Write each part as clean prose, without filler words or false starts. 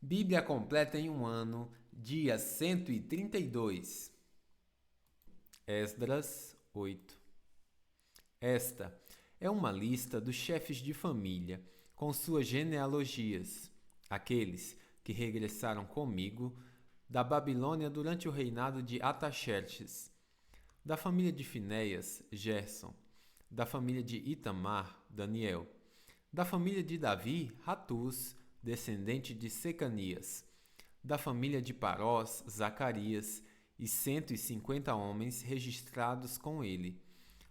Bíblia completa em um ano, dia 132. Esdras 8. Esta é uma lista dos chefes de família, com suas genealogias, aqueles que regressaram comigo da Babilônia durante o reinado de Ataxerxes. Da família de Finéias, Gerson. Da família de Itamar, Daniel. Da família de Davi, Ratus, descendente de Secanias. Da família de Parós, Zacarias, e 150 homens registrados com ele.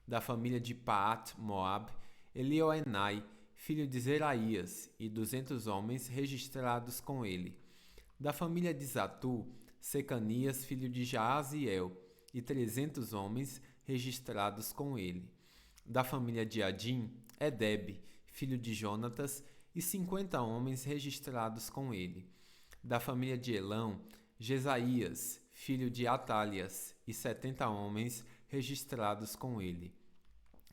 Da família de Paat Moab, Elioenai, filho de Zeraías, e 200 homens registrados com ele. Da família de Zatu, Secanias, filho de Jaaziel, e 300 homens registrados com ele. Da família de Adim, Edeb, filho de Jonatas, e 50 homens registrados com ele. Da família de Elão, Jesaías, filho de Atalias, e 70 homens registrados com ele.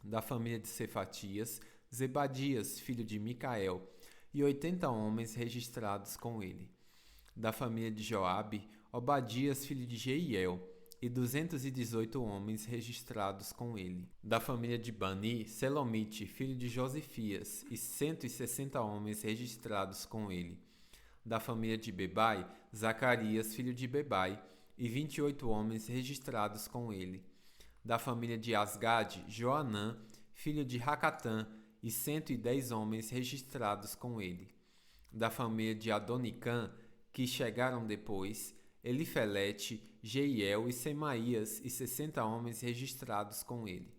Da família de Cefatias, Zebadias, filho de Micael, e 80 homens registrados com ele. Da família de Joabe, Obadias, filho de Jeiel, e 218 homens registrados com ele. Da família de Bani, Selomite, filho de Josifias, e 160 homens registrados com ele. Da família de Bebai, Zacarias, filho de Bebai, e 28 homens registrados com ele. Da família de Asgade, Joanã, filho de Racatã, e 110 homens registrados com ele. Da família de Adonicã, que chegaram depois, Elifelete, Jeiel e Semaías, e 60 homens registrados com ele.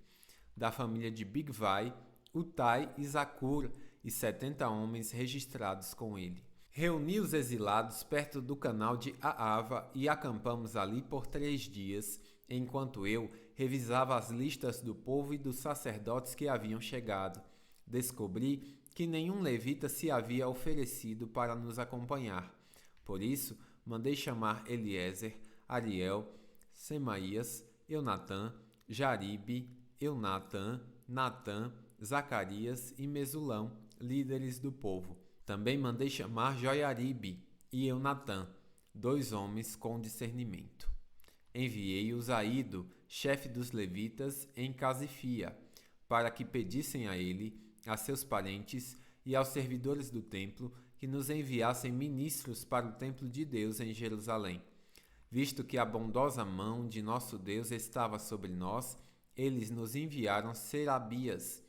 Da família de Bigvai, Utai e Zacur, e 70 homens registrados com ele. Reuni os exilados perto do canal de Aava e acampamos ali por 3 dias, enquanto eu revisava as listas do povo e dos sacerdotes que haviam chegado. Descobri que nenhum levita se havia oferecido para nos acompanhar. Por isso, mandei chamar Eliezer, Ariel, Semaías, Eunatã, Jaribe, Eunatã, Natã, Zacarias e Mesulão, líderes do povo. Também mandei chamar Joiaribe e Eunatã, 2 homens com discernimento. Enviei-os a Ido, chefe dos levitas, em Casifia, para que pedissem a ele, a seus parentes e aos servidores do templo que nos enviassem ministros para o templo de Deus em Jerusalém. Visto que a bondosa mão de nosso Deus estava sobre nós, eles nos enviaram Serabias,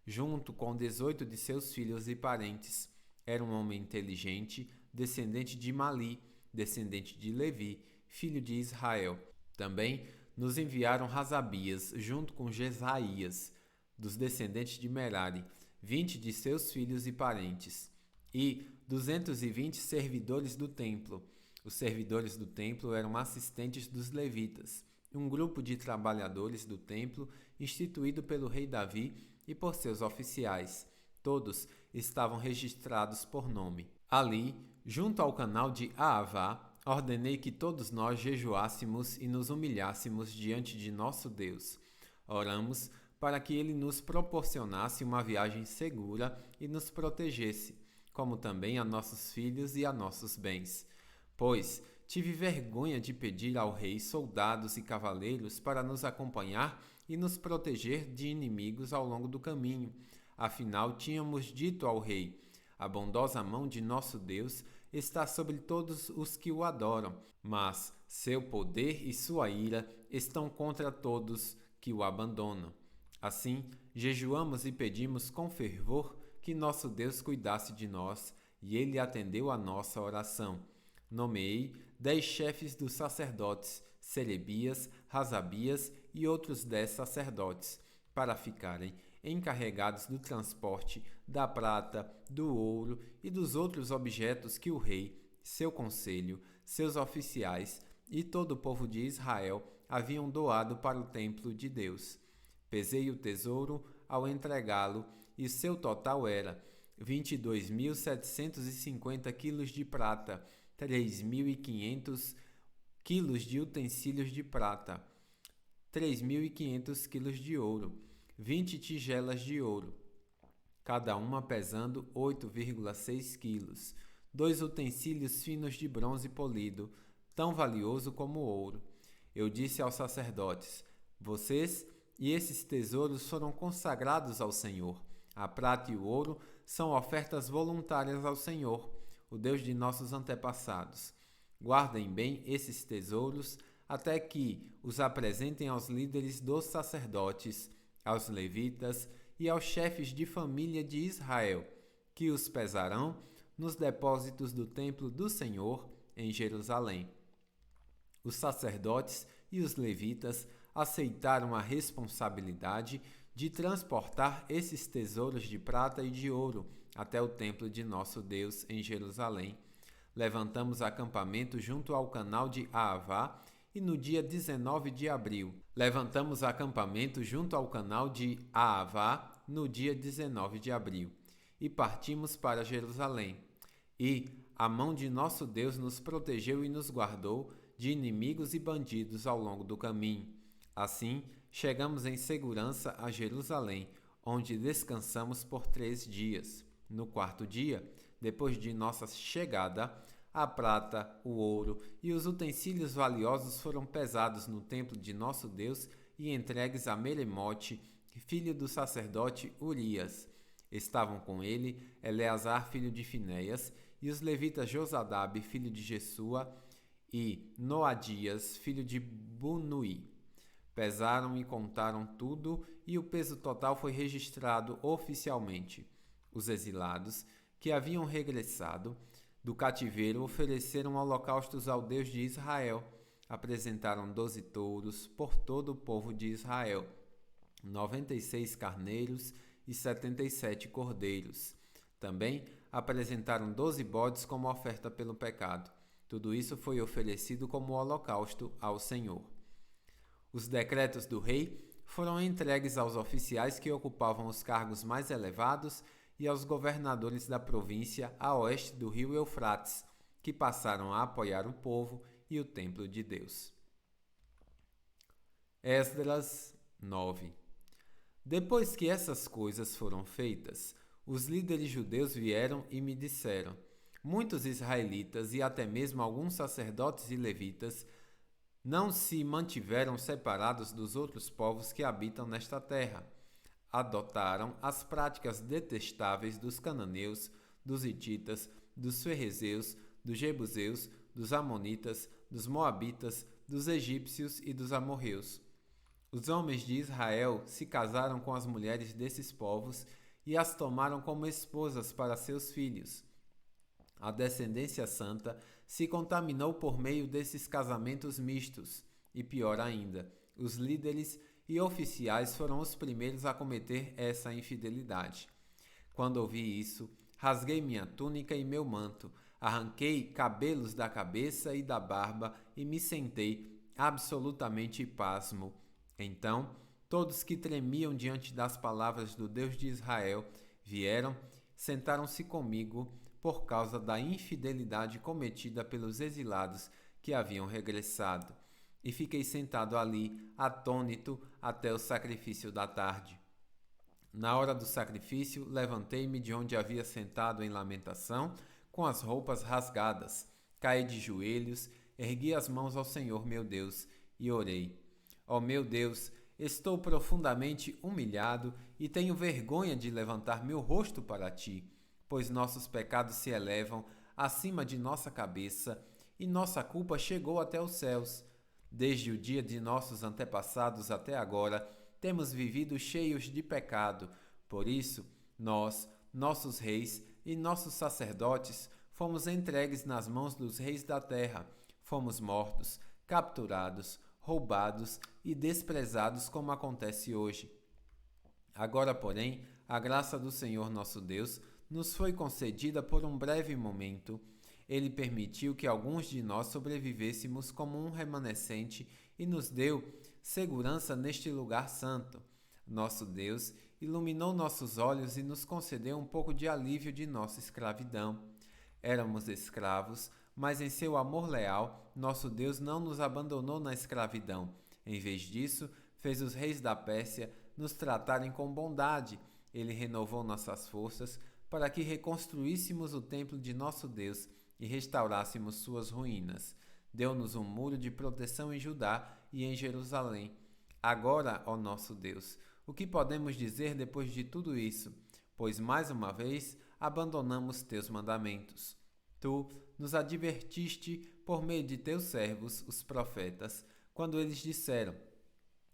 junto com 18 de seus filhos e parentes. Era um homem inteligente, descendente de Mali, descendente de Levi, filho de Israel. Também nos enviaram Razabias, junto com Jesaías, dos descendentes de Merari, 20 de seus filhos e parentes, e 220 servidores do templo. Os servidores do templo eram assistentes dos levitas, um grupo de trabalhadores do templo instituído pelo rei Davi e por seus oficiais. Todos estavam registrados por nome. Ali, junto ao canal de Aavá, ordenei que todos nós jejuássemos e nos humilhássemos diante de nosso Deus. Oramos para que ele nos proporcionasse uma viagem segura e nos protegesse, como também a nossos filhos e a nossos bens. Pois tive vergonha de pedir ao rei soldados e cavaleiros para nos acompanhar e nos proteger de inimigos ao longo do caminho. Afinal, tínhamos dito ao rei: a bondosa mão de nosso Deus está sobre todos os que o adoram, mas seu poder e sua ira estão contra todos que o abandonam. Assim, jejuamos e pedimos com fervor que nosso Deus cuidasse de nós, e ele atendeu a nossa oração. Nomeei 10 chefes dos sacerdotes, Serebias, Razabias e outros 10 sacerdotes, para ficarem encarregados do transporte da prata, do ouro e dos outros objetos que o rei, seu conselho, seus oficiais e todo o povo de Israel haviam doado para o templo de Deus. Pesei o tesouro ao entregá-lo e seu total era 22.750 quilos de prata, 3.500 quilos de utensílios de prata, 3.500 quilos de ouro, 20 tigelas de ouro, cada uma pesando 8,6 quilos, 2 utensílios finos de bronze polido, tão valioso como o ouro. Eu disse aos sacerdotes: vocês e esses tesouros foram consagrados ao Senhor. A prata e o ouro são ofertas voluntárias ao Senhor, o Deus de nossos antepassados. Guardem bem esses tesouros até que os apresentem aos líderes dos sacerdotes, aos levitas e aos chefes de família de Israel, que os pesarão nos depósitos do templo do Senhor em Jerusalém. Os sacerdotes e os levitas aceitaram a responsabilidade de transportar esses tesouros de prata e de ouro até o templo de nosso Deus em Jerusalém. Levantamos acampamento junto ao canal de Ahavá e no dia 19 de abril. E partimos para Jerusalém. E a mão de nosso Deus nos protegeu e nos guardou de inimigos e bandidos ao longo do caminho. Assim, chegamos em segurança a Jerusalém, onde descansamos por 3 dias. No 4º dia, depois de nossa chegada, a prata, o ouro e os utensílios valiosos foram pesados no templo de nosso Deus e entregues a Meremote, filho do sacerdote Urias. Estavam com ele Eleazar, filho de Finéias, e os levitas Josadabe, filho de Jesua, e Noadias, filho de Bunui. Pesaram e contaram tudo, e o peso total foi registrado oficialmente. Os exilados, que haviam regressado do cativeiro, ofereceram holocaustos ao Deus de Israel. Apresentaram 12 touros por todo o povo de Israel, 96 carneiros e 77 cordeiros. Também apresentaram 12 bodes como oferta pelo pecado. Tudo isso foi oferecido como holocausto ao Senhor. Os decretos do rei foram entregues aos oficiais que ocupavam os cargos mais elevados e aos governadores da província a oeste do rio Eufrates, que passaram a apoiar o povo e o templo de Deus. Esdras 9. Depois que essas coisas foram feitas, os líderes judeus vieram e me disseram: muitos israelitas e até mesmo alguns sacerdotes e levitas não se mantiveram separados dos outros povos que habitam nesta terra. Adotaram as práticas detestáveis dos cananeus, dos hititas, dos ferrezeus, dos jebuseus, dos amonitas, dos moabitas, dos egípcios e dos amorreus. Os homens de Israel se casaram com as mulheres desses povos e as tomaram como esposas para seus filhos. A descendência santa se contaminou por meio desses casamentos mistos, e pior ainda, os líderes e oficiais foram os primeiros a cometer essa infidelidade. Quando ouvi isso, rasguei minha túnica e meu manto, arranquei cabelos da cabeça e da barba e me sentei absolutamente pasmo. Então, todos que tremiam diante das palavras do Deus de Israel vieram, sentaram-se comigo por causa da infidelidade cometida pelos exilados que haviam regressado. E fiquei sentado ali, atônito, até o sacrifício da tarde. Na hora do sacrifício, levantei-me de onde havia sentado em lamentação, com as roupas rasgadas. Caí de joelhos, ergui as mãos ao Senhor meu Deus e orei. Ó meu Deus, estou profundamente humilhado e tenho vergonha de levantar meu rosto para ti, pois nossos pecados se elevam acima de nossa cabeça e nossa culpa chegou até os céus. Desde o dia de nossos antepassados até agora, temos vivido cheios de pecado. Por isso, nós, nossos reis e nossos sacerdotes, fomos entregues nas mãos dos reis da terra. Fomos mortos, capturados, roubados e desprezados, como acontece hoje. Agora, porém, a graça do Senhor nosso Deus nos foi concedida por um breve momento. Ele permitiu que alguns de nós sobrevivêssemos como um remanescente e nos deu segurança neste lugar santo. Nosso Deus iluminou nossos olhos e nos concedeu um pouco de alívio de nossa escravidão. Éramos escravos, mas em seu amor leal, nosso Deus não nos abandonou na escravidão. Em vez disso, fez os reis da Pérsia nos tratarem com bondade. Ele renovou nossas forças, para que reconstruíssemos o templo de nosso Deus e restaurássemos suas ruínas. Deu-nos um muro de proteção em Judá e em Jerusalém. Agora, ó nosso Deus, o que podemos dizer depois de tudo isso? Pois mais uma vez abandonamos teus mandamentos. Tu nos advertiste por meio de teus servos, os profetas, quando eles disseram: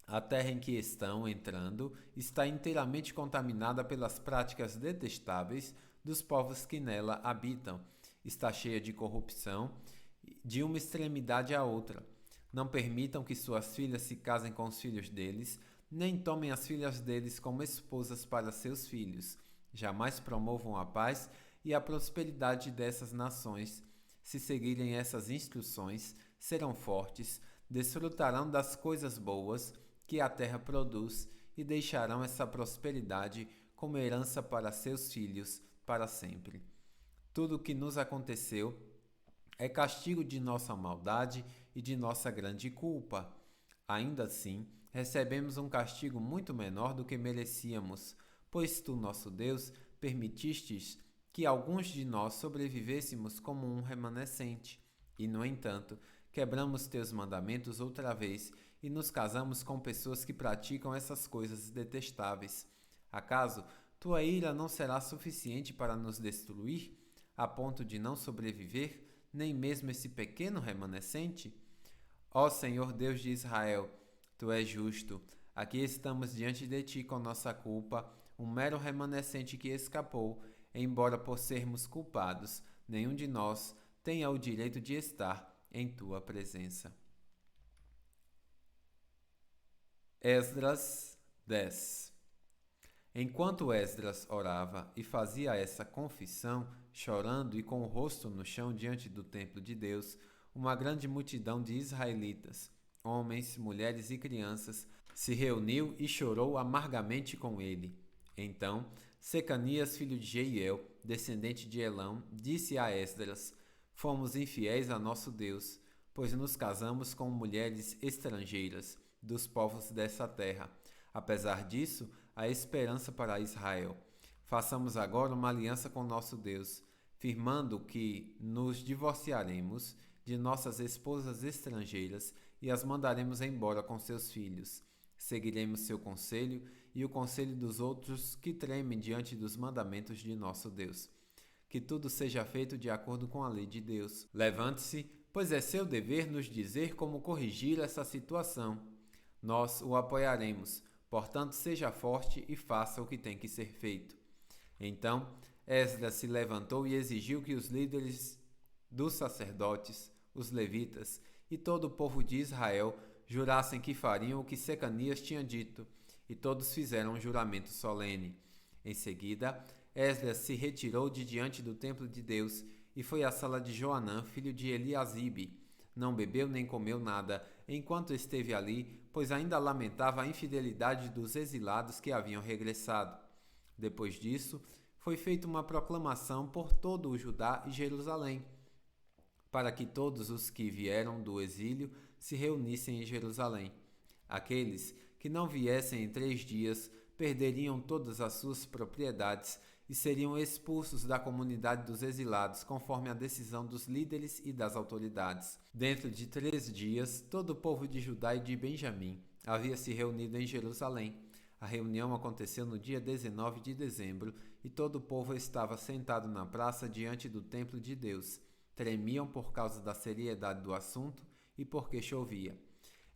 a terra em que estão entrando está inteiramente contaminada pelas práticas detestáveis dos povos que nela habitam. Está cheia de corrupção, de uma extremidade à outra. Não permitam que suas filhas se casem com os filhos deles, nem tomem as filhas deles como esposas para seus filhos. Jamais promovam a paz e a prosperidade dessas nações. Se seguirem essas instruções, serão fortes, desfrutarão das coisas boas que a terra produz e deixarão essa prosperidade como herança para seus filhos para sempre. Tudo o que nos aconteceu é castigo de nossa maldade e de nossa grande culpa. Ainda assim, recebemos um castigo muito menor do que merecíamos, pois tu, nosso Deus, permitistes que alguns de nós sobrevivêssemos como um remanescente. E, no entanto, quebramos teus mandamentos outra vez e nos casamos com pessoas que praticam essas coisas detestáveis. Acaso tua ira não será suficiente para nos destruir, a ponto de não sobreviver nem mesmo esse pequeno remanescente? Ó Senhor Deus de Israel, tu és justo. Aqui estamos diante de ti com nossa culpa, um mero remanescente que escapou, embora por sermos culpados, nenhum de nós tenha o direito de estar em tua presença. Esdras 10. Enquanto Esdras orava e fazia essa confissão, chorando e com o rosto no chão diante do templo de Deus, uma grande multidão de israelitas, homens, mulheres e crianças, se reuniu e chorou amargamente com ele. Então, Secanias, filho de Jeiel, descendente de Elão, disse a Esdras: fomos infiéis a nosso Deus, pois nos casamos com mulheres estrangeiras dos povos dessa terra. Apesar disso, há esperança para Israel. Façamos agora uma aliança com nosso Deus, firmando que nos divorciaremos de nossas esposas estrangeiras e as mandaremos embora com seus filhos. Seguiremos seu conselho e o conselho dos outros que tremem diante dos mandamentos de nosso Deus. Que tudo seja feito de acordo com a lei de Deus. Levante-se, pois é seu dever nos dizer como corrigir essa situação. Nós o apoiaremos, portanto seja forte e faça o que tem que ser feito. Então Esdras se levantou e exigiu que os líderes dos sacerdotes, os levitas e todo o povo de Israel jurassem que fariam o que Secanias tinha dito, e todos fizeram um juramento solene. Em seguida, Esdras se retirou de diante do templo de Deus e foi à sala de Joanã, filho de Eliasibe. Não bebeu nem comeu nada enquanto esteve ali, pois ainda lamentava a infidelidade dos exilados que haviam regressado. Depois disso, foi feita uma proclamação por todo o Judá e Jerusalém, para que todos os que vieram do exílio se reunissem em Jerusalém. Aqueles que não viessem em 3 dias perderiam todas as suas propriedades e seriam expulsos da comunidade dos exilados, conforme a decisão dos líderes e das autoridades. Dentro de 3 dias, todo o povo de Judá e de Benjamim havia se reunido em Jerusalém. A reunião aconteceu no dia 19 de dezembro e todo o povo estava sentado na praça diante do templo de Deus. Tremiam por causa da seriedade do assunto e porque chovia.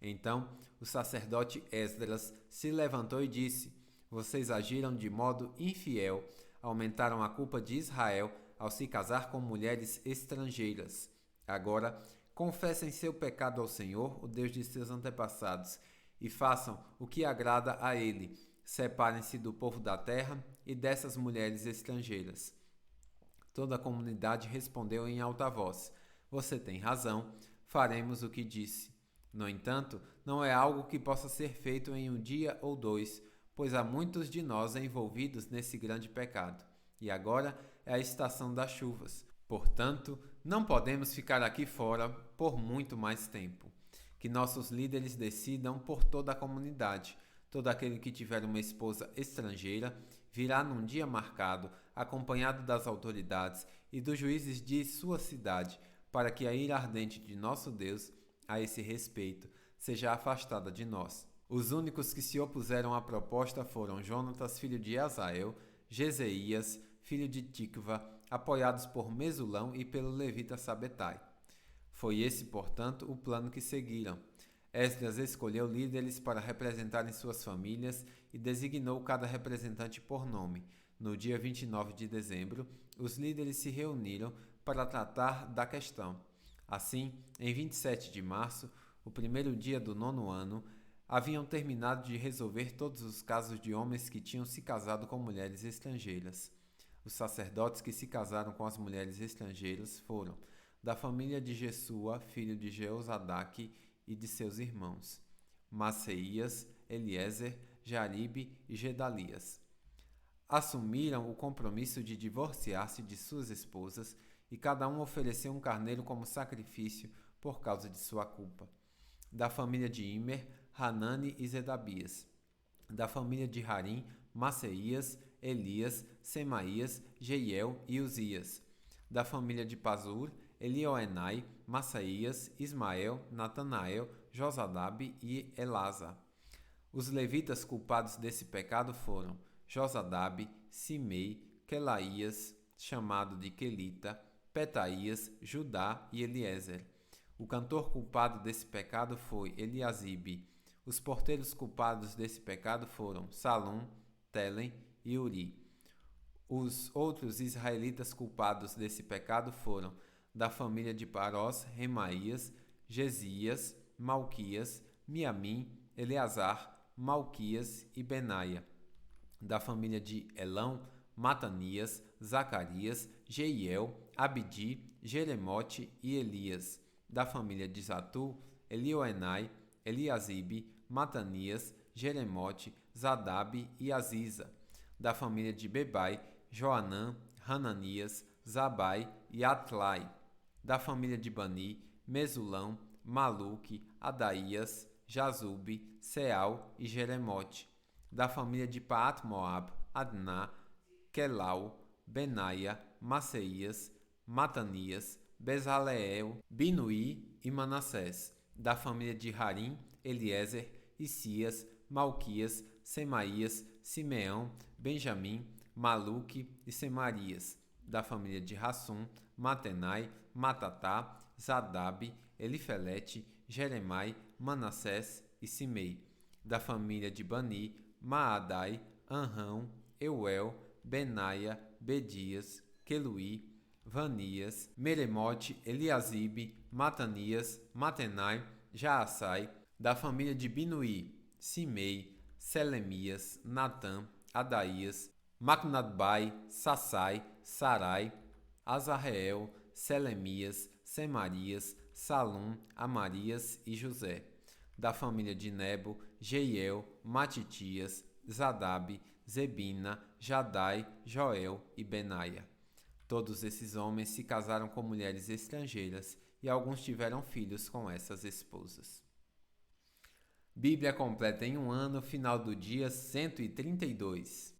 Então o sacerdote Esdras se levantou e disse: vocês agiram de modo infiel, aumentaram a culpa de Israel ao se casar com mulheres estrangeiras. Agora, confessem seu pecado ao Senhor, o Deus de seus antepassados, e façam o que agrada a Ele. Separem-se do povo da terra e dessas mulheres estrangeiras. Toda a comunidade respondeu em alta voz: você tem razão, faremos o que disse. No entanto, não é algo que possa ser feito em 1 dia ou 2, pois há muitos de nós envolvidos nesse grande pecado. E agora é a estação das chuvas. Portanto, não podemos ficar aqui fora por muito mais tempo. Que nossos líderes decidam por toda a comunidade. Todo aquele que tiver uma esposa estrangeira virá num dia marcado, acompanhado das autoridades e dos juízes de sua cidade, para que a ira ardente de nosso Deus, a esse respeito, seja afastada de nós. Os únicos que se opuseram à proposta foram Jonatas, filho de Azael, Jezeias, filho de Tikva, apoiados por Mesulão e pelo levita Sabetai. Foi esse, portanto, o plano que seguiram. Esdras escolheu líderes para representarem suas famílias e designou cada representante por nome. No dia 29 de dezembro, os líderes se reuniram para tratar da questão. Assim, em 27 de março, o primeiro dia do 9º ano, haviam terminado de resolver todos os casos de homens que tinham se casado com mulheres estrangeiras. Os sacerdotes que se casaram com as mulheres estrangeiras foram da família de Jesua, filho de Jeozadaque, e de seus irmãos, Maceias, Eliezer, Jaribe e Gedalias. Assumiram o compromisso de divorciar-se de suas esposas e cada um ofereceu um carneiro como sacrifício por causa de sua culpa. Da família de Imer, Hanani e Zedabias. Da família de Harim, Maceias, Elias, Semaías, Jeiel e Uzias. Da família de Pazur, Elioenai, Maçaías, Ismael, Natanael, Josadabe e Elasa. Os levitas culpados desse pecado foram Josadabe, Simei, Quelaías, chamado de Quelita, Petaías, Judá e Eliezer. O cantor culpado desse pecado foi Eliasibe. Os porteiros culpados desse pecado foram Salum, Telem e Uri. Os outros israelitas culpados desse pecado foram da família de Parós, Remaías, Gesias, Malquias, Miamim, Eleazar, Malquias e Benaia. Da família de Elão, Matanias, Zacarias, Jeiel, Abdi, Jeremote e Elias. Da família de Zatu, Elioenai, Eliasibe, Matanias, Jeremote, Zadabe e Aziza. Da família de Bebai, Joanã, Hananias, Zabai e Atlai. Da família de Bani, Mesulão, Maluque, Adaías, Jazube, Seal e Jeremote. Da família de Paat-Moab, Adná, Quelau, Benaia, Maceias, Matanias, Bezaleel, Binuí e Manassés. Da família de Harim, Eliezer, Isias, Malquias, Semaías, Simeão, Benjamim, Maluque e Semarias. Da família de Hassum, Matenai, Matatá, Zadabe, Elifelete, Jeremai, Manassés e Simei. Da família de Bani, Maadai, Anrão, Euel, Benaia, Bedias, Queluí, Vanias, Meremote, Eliasibe, Matanias, Matenai, Jaassai. Da família de Binuí, Simei, Selemias, Natã, Adaías, Macnadbai, Sassai, Sarai, Azarreel, Selemias, Semarias, Salum, Amarias e José. Da família de Nebo, Jeiel, Matitias, Zadabe, Zebina, Jadai, Joel e Benaia. Todos esses homens se casaram com mulheres estrangeiras e alguns tiveram filhos com essas esposas. Bíblia completa em um ano, final do dia 132.